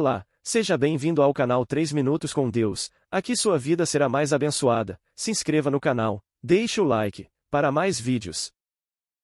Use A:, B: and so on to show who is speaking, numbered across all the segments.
A: Olá, seja bem-vindo ao canal 3 Minutos com Deus. Aqui sua vida será mais abençoada. Se inscreva no canal, deixe o like, para mais vídeos.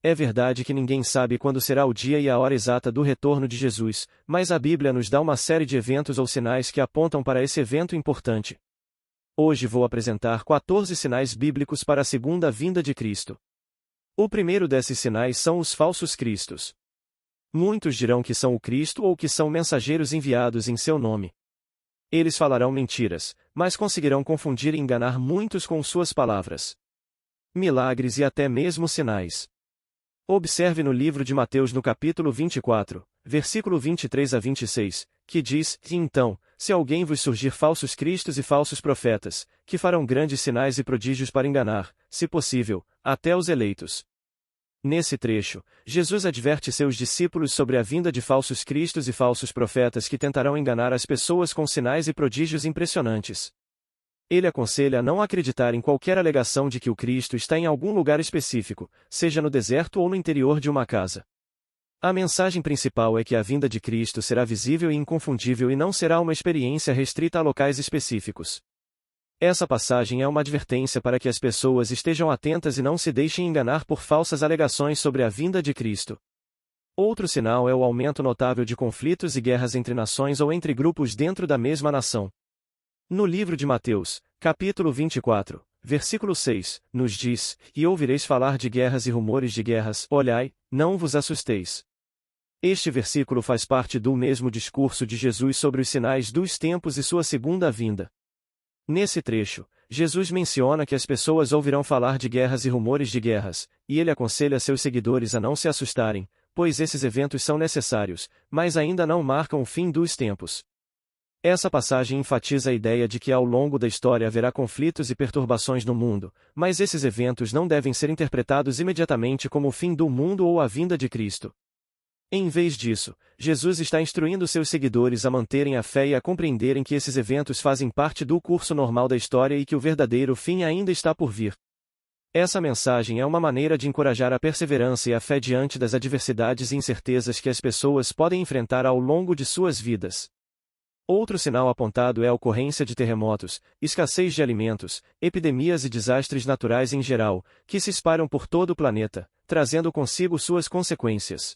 A: É verdade que ninguém sabe quando será o dia e a hora exata do retorno de Jesus, mas a Bíblia nos dá uma série de eventos ou sinais que apontam para esse evento importante. Hoje vou apresentar 14 sinais bíblicos para a segunda vinda de Cristo. O primeiro desses sinais são os falsos cristos. Muitos dirão que são o Cristo ou que são mensageiros enviados em seu nome. Eles falarão mentiras, mas conseguirão confundir e enganar muitos com suas palavras. Milagres e até mesmo sinais. Observe no livro de Mateus no capítulo 24, versículo 23 a 26, que diz: "E então, se alguém vos surgir falsos cristos e falsos profetas, que farão grandes sinais e prodígios para enganar, se possível, até os eleitos." Nesse trecho, Jesus adverte seus discípulos sobre a vinda de falsos cristos e falsos profetas que tentarão enganar as pessoas com sinais e prodígios impressionantes. Ele aconselha a não acreditar em qualquer alegação de que o Cristo está em algum lugar específico, seja no deserto ou no interior de uma casa. A mensagem principal é que a vinda de Cristo será visível e inconfundível e não será uma experiência restrita a locais específicos. Essa passagem é uma advertência para que as pessoas estejam atentas e não se deixem enganar por falsas alegações sobre a vinda de Cristo. Outro sinal é o aumento notável de conflitos e guerras entre nações ou entre grupos dentro da mesma nação. No livro de Mateus, capítulo 24, versículo 6, nos diz: "E ouvireis falar de guerras e rumores de guerras, olhai, não vos assusteis." Este versículo faz parte do mesmo discurso de Jesus sobre os sinais dos tempos e sua segunda vinda. Nesse trecho, Jesus menciona que as pessoas ouvirão falar de guerras e rumores de guerras, e ele aconselha seus seguidores a não se assustarem, pois esses eventos são necessários, mas ainda não marcam o fim dos tempos. Essa passagem enfatiza a ideia de que ao longo da história haverá conflitos e perturbações no mundo, mas esses eventos não devem ser interpretados imediatamente como o fim do mundo ou a vinda de Cristo. Em vez disso, Jesus está instruindo seus seguidores a manterem a fé e a compreenderem que esses eventos fazem parte do curso normal da história e que o verdadeiro fim ainda está por vir. Essa mensagem é uma maneira de encorajar a perseverança e a fé diante das adversidades e incertezas que as pessoas podem enfrentar ao longo de suas vidas. Outro sinal apontado é a ocorrência de terremotos, escassez de alimentos, epidemias e desastres naturais em geral, que se espalham por todo o planeta, trazendo consigo suas consequências.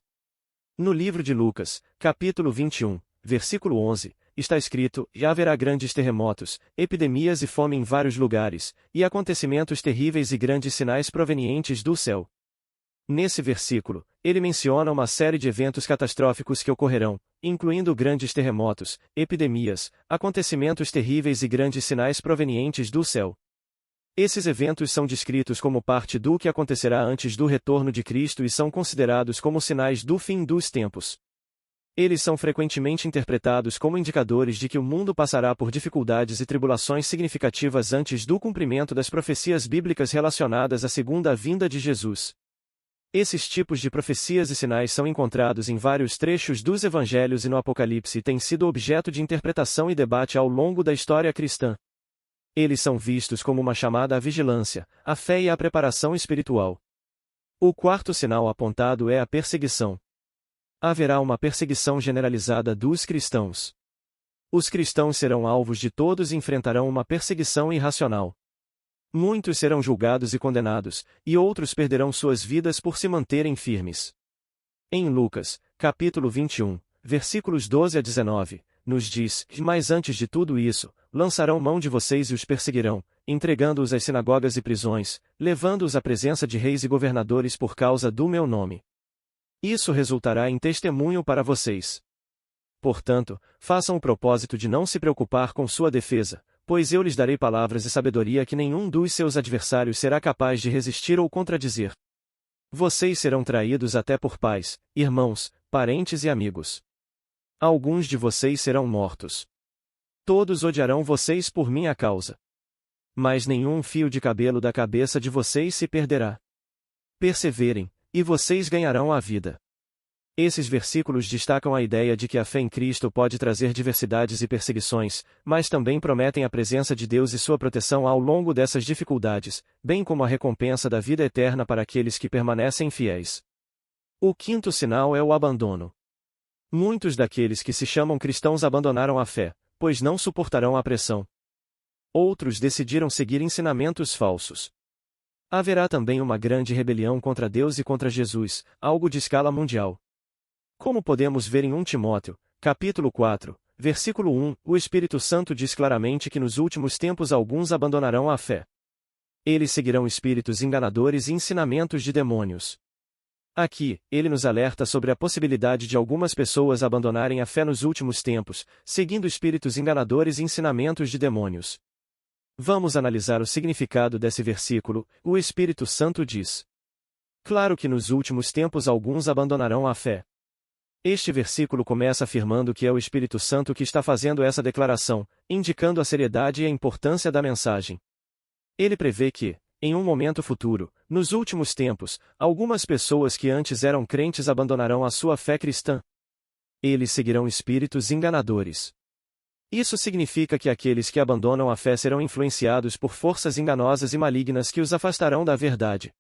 A: No livro de Lucas, capítulo 21, versículo 11, está escrito: "E haverá grandes terremotos, epidemias e fome em vários lugares, e acontecimentos terríveis e grandes sinais provenientes do céu." Nesse versículo, ele menciona uma série de eventos catastróficos que ocorrerão, incluindo grandes terremotos, epidemias, acontecimentos terríveis e grandes sinais provenientes do céu. Esses eventos são descritos como parte do que acontecerá antes do retorno de Cristo e são considerados como sinais do fim dos tempos. Eles são frequentemente interpretados como indicadores de que o mundo passará por dificuldades e tribulações significativas antes do cumprimento das profecias bíblicas relacionadas à segunda vinda de Jesus. Esses tipos de profecias e sinais são encontrados em vários trechos dos Evangelhos e no Apocalipse e têm sido objeto de interpretação e debate ao longo da história cristã. Eles são vistos como uma chamada à vigilância, à fé e à preparação espiritual. O quarto sinal apontado é a perseguição. Haverá uma perseguição generalizada dos cristãos. Os cristãos serão alvos de todos e enfrentarão uma perseguição irracional. Muitos serão julgados e condenados, e outros perderão suas vidas por se manterem firmes. Em Lucas, capítulo 21, versículos 12 a 19, nos diz: "Mas antes de tudo isso, lançarão mão de vocês e os perseguirão, entregando-os às sinagogas e prisões, levando-os à presença de reis e governadores por causa do meu nome. Isso resultará em testemunho para vocês. Portanto, façam o propósito de não se preocupar com sua defesa, pois eu lhes darei palavras e sabedoria que nenhum dos seus adversários será capaz de resistir ou contradizer. Vocês serão traídos até por pais, irmãos, parentes e amigos. Alguns de vocês serão mortos. Todos odiarão vocês por minha causa. Mas nenhum fio de cabelo da cabeça de vocês se perderá. Perseverem, e vocês ganharão a vida." Esses versículos destacam a ideia de que a fé em Cristo pode trazer diversidades e perseguições, mas também prometem a presença de Deus e sua proteção ao longo dessas dificuldades, bem como a recompensa da vida eterna para aqueles que permanecem fiéis. O quinto sinal é o abandono. Muitos daqueles que se chamam cristãos abandonaram a fé, pois não suportarão a pressão. Outros decidiram seguir ensinamentos falsos. Haverá também uma grande rebelião contra Deus e contra Jesus, algo de escala mundial. Como podemos ver em 1 Timóteo, capítulo 4, versículo 1, o Espírito Santo diz claramente que nos últimos tempos alguns abandonarão a fé. Eles seguirão espíritos enganadores e ensinamentos de demônios. Aqui, ele nos alerta sobre a possibilidade de algumas pessoas abandonarem a fé nos últimos tempos, seguindo espíritos enganadores e ensinamentos de demônios. Vamos analisar o significado desse versículo. O Espírito Santo diz: claro que nos últimos tempos alguns abandonarão a fé. Este versículo começa afirmando que é o Espírito Santo que está fazendo essa declaração, indicando a seriedade e a importância da mensagem. Ele prevê que, em um momento futuro, nos últimos tempos, algumas pessoas que antes eram crentes abandonarão a sua fé cristã. Eles seguirão espíritos enganadores. Isso significa que aqueles que abandonam a fé serão influenciados por forças enganosas e malignas que os afastarão da verdade.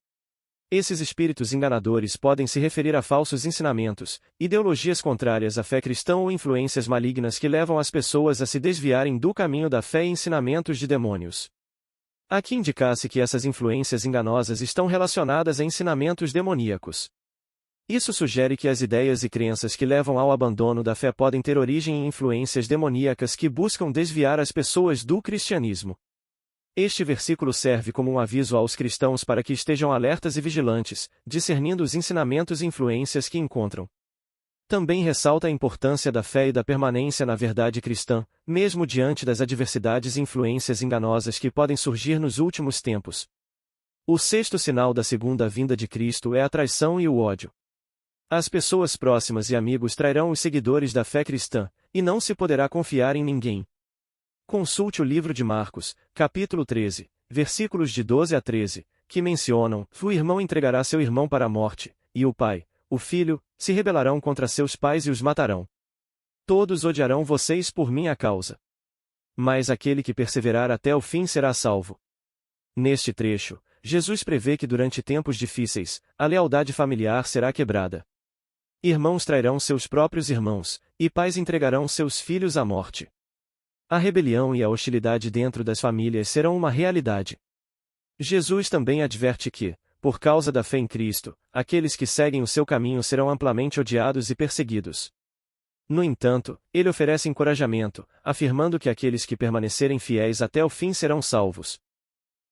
A: Esses espíritos enganadores podem se referir a falsos ensinamentos, ideologias contrárias à fé cristã ou influências malignas que levam as pessoas a se desviarem do caminho da fé e ensinamentos de demônios. Aqui indica-se que essas influências enganosas estão relacionadas a ensinamentos demoníacos. Isso sugere que as ideias e crenças que levam ao abandono da fé podem ter origem em influências demoníacas que buscam desviar as pessoas do cristianismo. Este versículo serve como um aviso aos cristãos para que estejam alertas e vigilantes, discernindo os ensinamentos e influências que encontram. Também ressalta a importância da fé e da permanência na verdade cristã, mesmo diante das adversidades e influências enganosas que podem surgir nos últimos tempos. O sexto sinal da segunda vinda de Cristo é a traição e o ódio. As pessoas próximas e amigos trairão os seguidores da fé cristã, e não se poderá confiar em ninguém. Consulte o livro de Marcos, capítulo 13, versículos de 12 a 13, que mencionam: o irmão entregará seu irmão para a morte, e o pai, o filho, se rebelarão contra seus pais e os matarão. Todos odiarão vocês por minha causa. Mas aquele que perseverar até o fim será salvo. Neste trecho, Jesus prevê que durante tempos difíceis, a lealdade familiar será quebrada. Irmãos trairão seus próprios irmãos, e pais entregarão seus filhos à morte. A rebelião e a hostilidade dentro das famílias serão uma realidade. Jesus também adverte que, por causa da fé em Cristo, aqueles que seguem o seu caminho serão amplamente odiados e perseguidos. No entanto, ele oferece encorajamento, afirmando que aqueles que permanecerem fiéis até o fim serão salvos.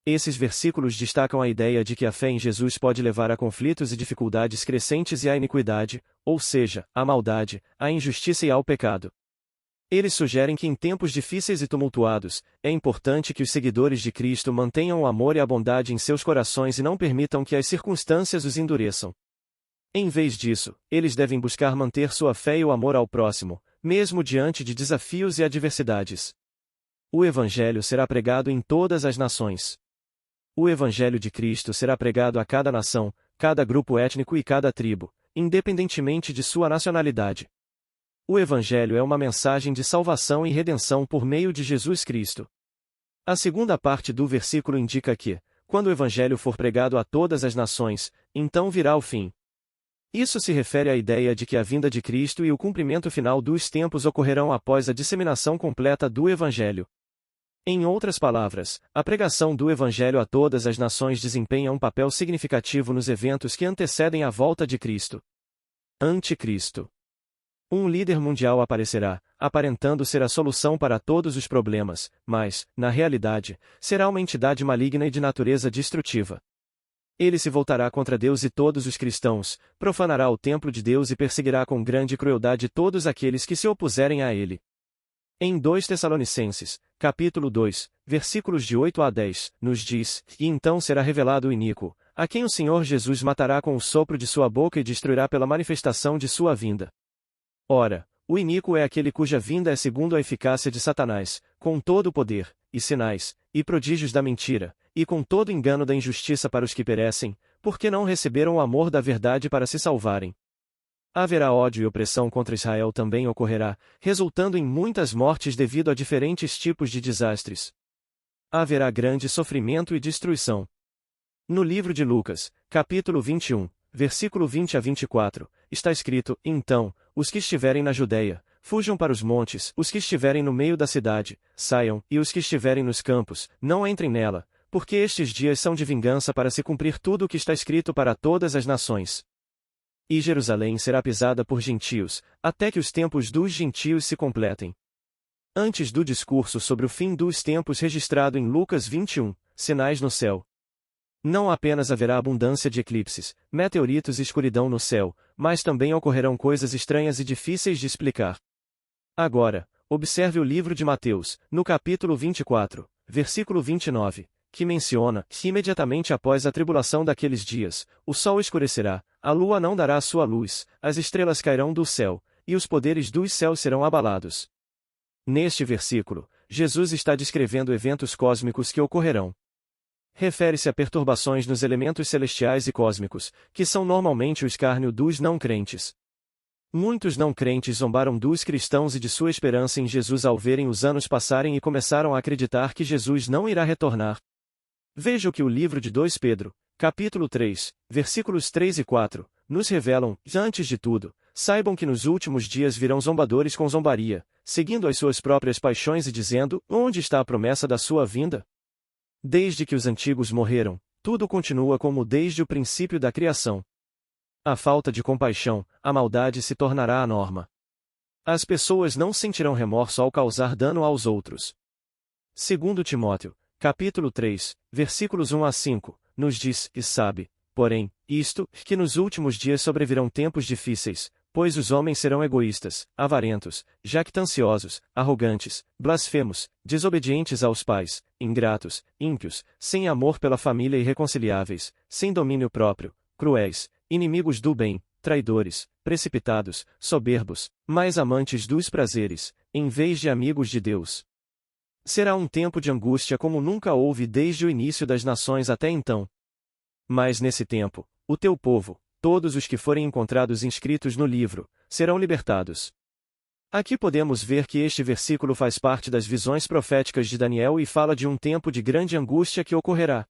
A: Esses versículos destacam a ideia de que a fé em Jesus pode levar a conflitos e dificuldades crescentes e à iniquidade, ou seja, à maldade, à injustiça e ao pecado. Eles sugerem que em tempos difíceis e tumultuados, é importante que os seguidores de Cristo mantenham o amor e a bondade em seus corações e não permitam que as circunstâncias os endureçam. Em vez disso, eles devem buscar manter sua fé e o amor ao próximo, mesmo diante de desafios e adversidades. O Evangelho será pregado em todas as nações. O Evangelho de Cristo será pregado a cada nação, cada grupo étnico e cada tribo, independentemente de sua nacionalidade. O Evangelho é uma mensagem de salvação e redenção por meio de Jesus Cristo. A segunda parte do versículo indica que, quando o Evangelho for pregado a todas as nações, então virá o fim. Isso se refere à ideia de que a vinda de Cristo e o cumprimento final dos tempos ocorrerão após a disseminação completa do Evangelho. Em outras palavras, a pregação do Evangelho a todas as nações desempenha um papel significativo nos eventos que antecedem a volta de Cristo. Anticristo. Um líder mundial aparecerá, aparentando ser a solução para todos os problemas, mas, na realidade, será uma entidade maligna e de natureza destrutiva. Ele se voltará contra Deus e todos os cristãos, profanará o templo de Deus e perseguirá com grande crueldade todos aqueles que se opuserem a ele. Em 2 Tessalonicenses, capítulo 2, versículos de 8 a 10, nos diz: e então será revelado o iníquo, a quem o Senhor Jesus matará com o sopro de sua boca e destruirá pela manifestação de sua vinda. Ora, o iníquo é aquele cuja vinda é segundo a eficácia de Satanás, com todo o poder, e sinais, e prodígios da mentira, e com todo o engano da injustiça para os que perecem, porque não receberam o amor da verdade para se salvarem. Haverá ódio e opressão contra Israel também ocorrerá, resultando em muitas mortes devido a diferentes tipos de desastres. Haverá grande sofrimento e destruição. No livro de Lucas, capítulo 21, versículo 20 a 24, está escrito: então, os que estiverem na Judeia, fujam para os montes, os que estiverem no meio da cidade, saiam, e os que estiverem nos campos, não entrem nela, porque estes dias são de vingança para se cumprir tudo o que está escrito para todas as nações. E Jerusalém será pisada por gentios, até que os tempos dos gentios se completem. Antes do discurso sobre o fim dos tempos registrado em Lucas 21, sinais no céu. Não apenas haverá abundância de eclipses, meteoritos e escuridão no céu, mas também ocorrerão coisas estranhas e difíceis de explicar. Agora, observe o livro de Mateus, no capítulo 24, versículo 29, que menciona que imediatamente após a tribulação daqueles dias, o sol escurecerá, a lua não dará sua luz, as estrelas cairão do céu, e os poderes dos céus serão abalados. Neste versículo, Jesus está descrevendo eventos cósmicos que ocorrerão. Refere-se a perturbações nos elementos celestiais e cósmicos, que são normalmente o escárnio dos não-crentes. Muitos não-crentes zombaram dos cristãos e de sua esperança em Jesus ao verem os anos passarem e começaram a acreditar que Jesus não irá retornar. Veja o que o livro de 2 Pedro, capítulo 3, versículos 3 e 4, nos revelam: antes de tudo, saibam que nos últimos dias virão zombadores com zombaria, seguindo as suas próprias paixões e dizendo: onde está a promessa da sua vinda? Desde que os antigos morreram, tudo continua como desde o princípio da criação. A falta de compaixão, a maldade se tornará a norma. As pessoas não sentirão remorso ao causar dano aos outros. Segundo Timóteo, capítulo 3, versículos 1 a 5, nos diz: e sabe, porém, isto, que nos últimos dias sobrevirão tempos difíceis, pois os homens serão egoístas, avarentos, jactanciosos, arrogantes, blasfemos, desobedientes aos pais, ingratos, ímpios, sem amor pela família e irreconciliáveis, sem domínio próprio, cruéis, inimigos do bem, traidores, precipitados, soberbos, mais amantes dos prazeres, em vez de amigos de Deus. Será um tempo de angústia como nunca houve desde o início das nações até então. Mas nesse tempo, o teu povo, todos os que forem encontrados inscritos no livro, serão libertados. Aqui podemos ver que este versículo faz parte das visões proféticas de Daniel e fala de um tempo de grande angústia que ocorrerá.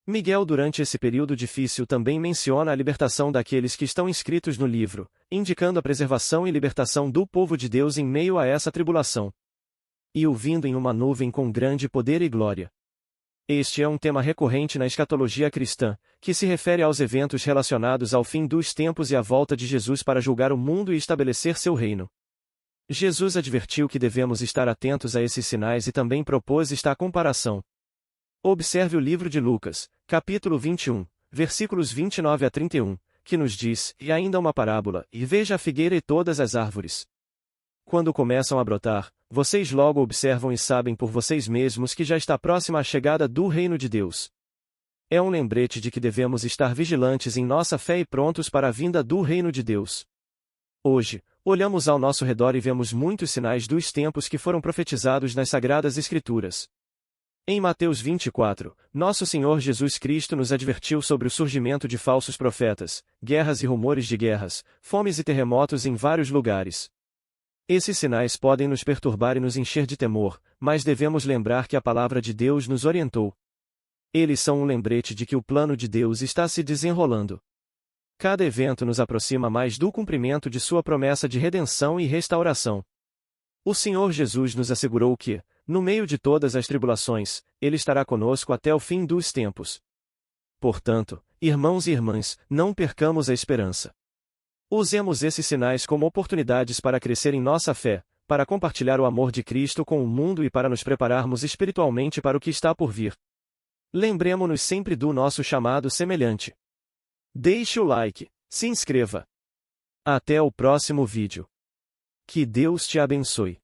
A: Miguel durante esse período difícil também menciona a libertação daqueles que estão inscritos no livro, indicando a preservação e libertação do povo de Deus em meio a essa tribulação. E o vindo em uma nuvem com grande poder e glória. Este é um tema recorrente na escatologia cristã, que se refere aos eventos relacionados ao fim dos tempos e à volta de Jesus para julgar o mundo e estabelecer seu reino. Jesus advertiu que devemos estar atentos a esses sinais e também propôs esta comparação. Observe o livro de Lucas, capítulo 21, versículos 29 a 31, que nos diz: e ainda uma parábola, e veja a figueira e todas as árvores. Quando começam a brotar, vocês logo observam e sabem por vocês mesmos que já está próxima a chegada do reino de Deus. É um lembrete de que devemos estar vigilantes em nossa fé e prontos para a vinda do reino de Deus. Hoje, olhamos ao nosso redor e vemos muitos sinais dos tempos que foram profetizados nas Sagradas Escrituras. Em Mateus 24, nosso Senhor Jesus Cristo nos advertiu sobre o surgimento de falsos profetas, guerras e rumores de guerras, fomes e terremotos em vários lugares. Esses sinais podem nos perturbar e nos encher de temor, mas devemos lembrar que a palavra de Deus nos orientou. Eles são um lembrete de que o plano de Deus está se desenrolando. Cada evento nos aproxima mais do cumprimento de sua promessa de redenção e restauração. O Senhor Jesus nos assegurou que, no meio de todas as tribulações, Ele estará conosco até o fim dos tempos. Portanto, irmãos e irmãs, não percamos a esperança. Usemos esses sinais como oportunidades para crescer em nossa fé, para compartilhar o amor de Cristo com o mundo e para nos prepararmos espiritualmente para o que está por vir. Lembremo-nos sempre do nosso chamado semelhante. Deixe o like, se inscreva. Até o próximo vídeo. Que Deus te abençoe.